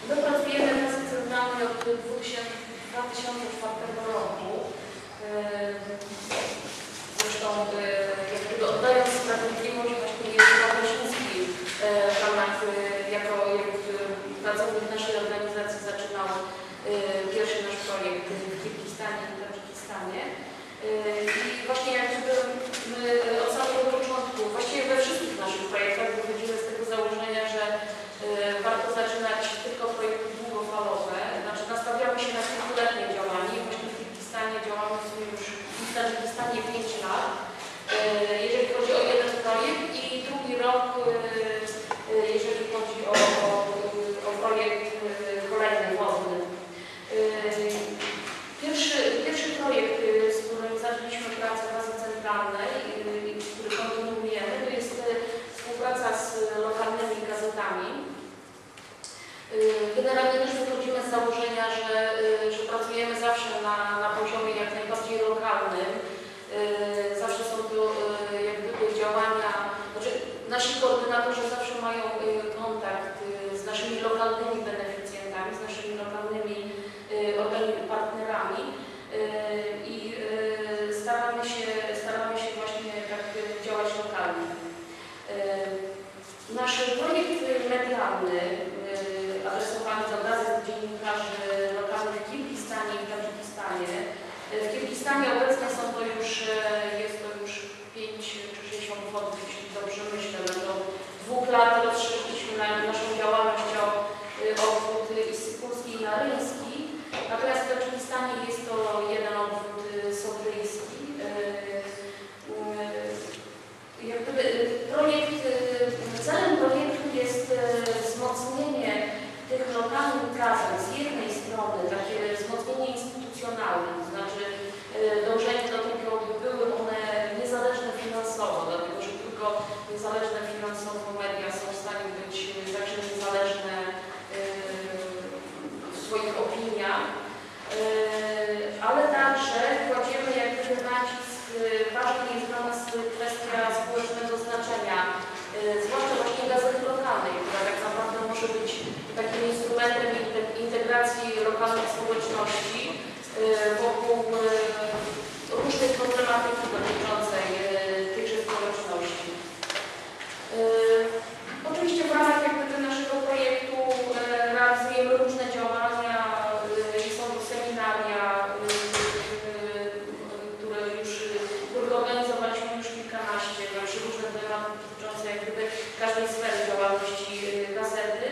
My pracujemy w Gazecie Centralnej od 2004 roku. Zresztą jakby oddając sprawiedliwość właśnie Jerzy Wawrzyński w ramach jako pracownik naszej organizacji zaczynał pierwszy nasz projekt w Kirgistanie i Tadżykistanie. I właśnie jakby my od samego początku, właściwie we wszystkich naszych projektach wychodzimy z tego założenia, że warto zaczynać tylko projekty długofalowe, znaczy nastawiamy się na kilkuletnie działanie. Właśnie w Kirgistanie działamy sobie już w Tadżykistanie 5 lat, jeżeli chodzi o jeden projekt i drugi rok, jeżeli chodzi o projekt kolejny wodny. Pierwszy projekt, z którym zaczęliśmy pracę w Bazie Centralnej i który kontynuujemy, to jest współpraca z lokalnymi gazetami. Generalnie też wychodzimy z założenia, że pracujemy zawsze na poziomie jak najbardziej lokalnym. Zawsze są to jak gdyby działania, znaczy nasi koordynatorzy zawsze mają kontakt z naszymi lokalnymi beneficjentami, z naszymi lokalnymi partnerami i staramy się właśnie tak działać lokalnie. Nasz projekt medialny adresowany do gazet, dziennikarzy lokalnych w Kirgistanie i w Tadżykistanie. W Kirgistanie obecnie jest to już 5 czy 6 obwodów, jeśli dobrze myślę. Do 2 lat rozszerzyliśmy naszą działalność o obwód Issykulski i Naryński. Natomiast w Tadżykistanie jest to jeden obwód Sodryjski. Celem projektu jest wzmocnienie tych lokalnych gazet z jednej strony, takie wzmocnienie instytucjonalne, to znaczy dążenie do tego, by były one niezależne finansowo, dlatego że tylko niezależne finansowo media są w stanie być także niezależne w swoich opiniach, ale także kładziemy jak gdyby nacisk, ważna jest dla nas kwestia społecznego znaczenia, zwłaszcza właśnie gazety lokalnej, która tak naprawdę może być takim instrumentem integracji lokalnych społeczności wokół różnej problematyki dotyczącej tychże społeczności. Oczywiście w ramach naszego projektu realizujemy różne działania i są to seminaria, które organizowaliśmy już kilkanaście, znaczy różne tematy dotyczące każdej sfery działalności gazety.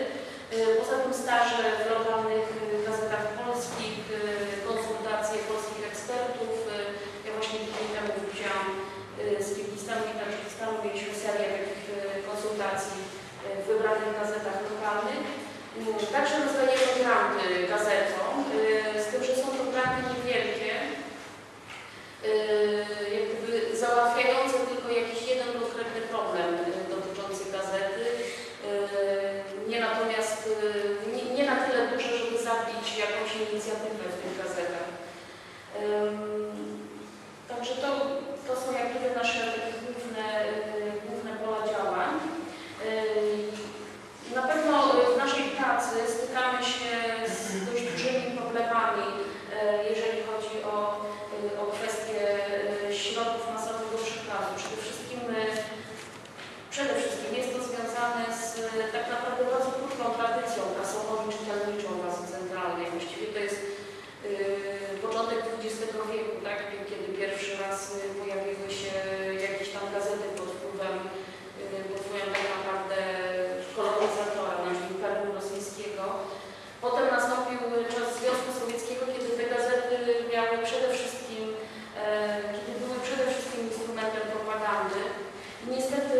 Poza tym staże w lokalnych gazetach polskich, konsultacje polskich ekspertów. Ja właśnie tydzień temu wzięłam z Kirgistanu i Tadżykistanu, mieliśmy serię takich konsultacji w wybranych gazetach lokalnych. Także rozdajemy granty gazetom, z tym, że są to granty niewielkie, jak gdyby załatwiające tylko jakiś jeden konkretny problem dotyczący gazety, nie na tyle duże, żeby zabić jakąś inicjatywę w tych gazetach. Także to są jak gdyby nasze takie główne pola działań. Na pewno w naszej pracy stykamy się z dość dużymi problemami, jeżeli chodzi o kwestie środków masowego przekazu. Przede wszystkim jest to związane z tak naprawdę bardzo krótką tradycją prasową i czytelniczą Bazy Centralnej. Właściwie to jest początek XX wieku, tak? Kiedy pierwszy raz pojawiły się jakieś tam gazety pod wpływem tak naprawdę kolonizatora, znaczy Imperium Rosyjskiego. Potem nastąpił czas Związku Sowieckiego, kiedy te gazety były przede wszystkim instrumentem propagandy. I niestety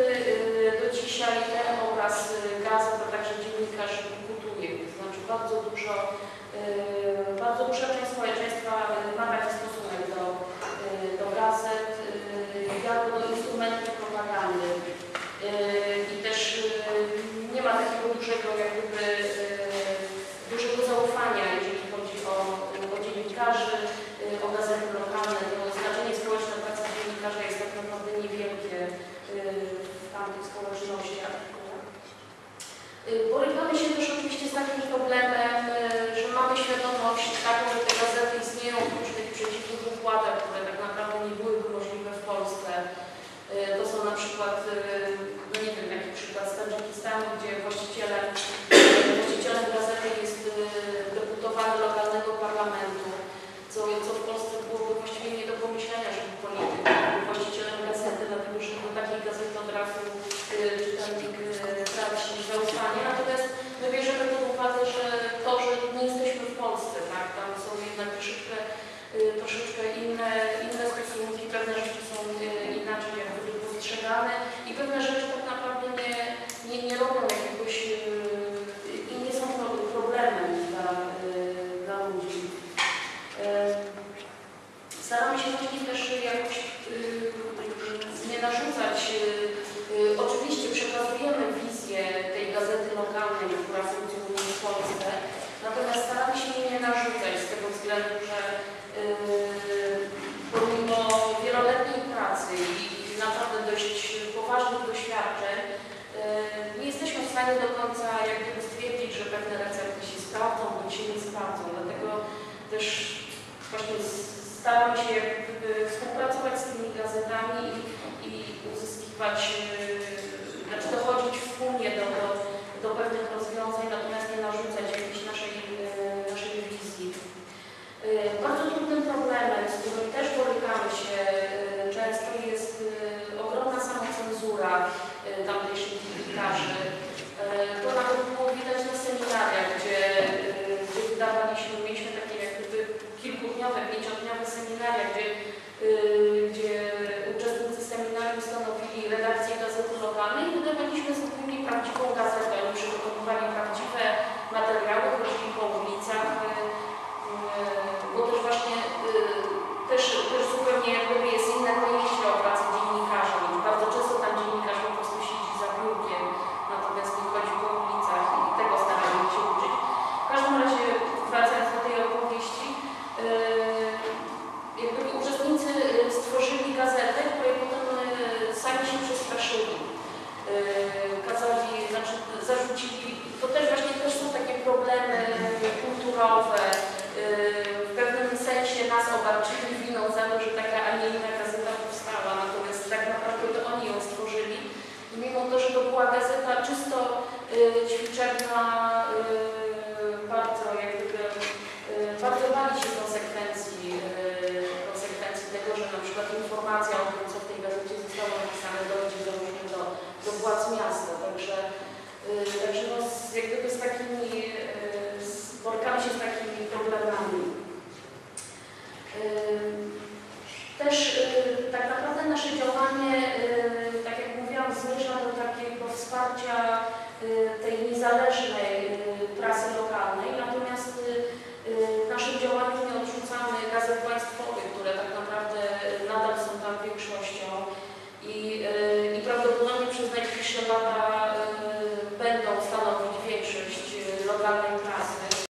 do dzisiaj ten obraz gazet, a także dziennikarzy kultuje. To znaczy bardzo duża część społeczeństwa ma taki stosunek do gazet jako do instrumentu propagandy. I też nie ma takiego dużego zaufania, jeżeli chodzi o dziennikarzy, o gazety lokalne. To znaczenie społeczne pracy dziennikarza jest tak naprawdę niewielkie w tamtych społecznościach. Borykamy się też oczywiście z takim problemem narzucać z tego względu, że pomimo wieloletniej pracy i naprawdę dość poważnych doświadczeń nie jesteśmy w stanie do końca jakby stwierdzić, że pewne recepty się sprawdzą bądź się nie sprawdzą. Dlatego też właśnie staramy się jakby współpracować z tymi gazetami i uzyskiwać, znaczy dochodzić wspólnie do pewnych rozwiązań, natomiast nie narzucać jakiejś naszej wizji. Bardzo trudnym problemem, z którym też borykamy się często, jest ogromna samocenzura tamtejszych dziennikarzy. To nawet było widać na seminariach, gdzie mieliśmy takie jak gdyby kilkudniowe, 5-dniowe seminaria, gdzie uczestnicy seminarium stanowili redakcję gazety lokalnej i wydawaliśmy z nimi prawdziwą gazetę. Oni przygotowywali prawdziwe materiały, chodzili po ulicach, bo też właśnie też zupełnie jakby jest inne pojęcie o pracy dziennikarza. Bardzo często tam dziennikarz po prostu siedzi za biurkiem, natomiast nie chodzi po ulicach i tego staramy się uczyć. W każdym razie, wracając do tej opowieści, jakby uczestnicy stworzyli gazetę, której potem sami się przestraszyli. Kazali, znaczy zarzucili, to też właśnie też są takie problemy kulturowe, w pewnym sensie nas obarczyli winą za to, że taka, a nie inna gazeta powstała, natomiast tak naprawdę to oni ją stworzyli. I mimo to, że to była gazeta czysto ćwiczebna, bardzo bali się konsekwencji tego, że na przykład informacja o tym, co w tej gazecie zostało napisane, dojdzie do władz miasta. Także no, jak gdyby z takimi, borykamy się z takimi problemami. Też tak naprawdę nasze działanie, tak jak mówiłam, zmierza do takiego wsparcia tej niezależnej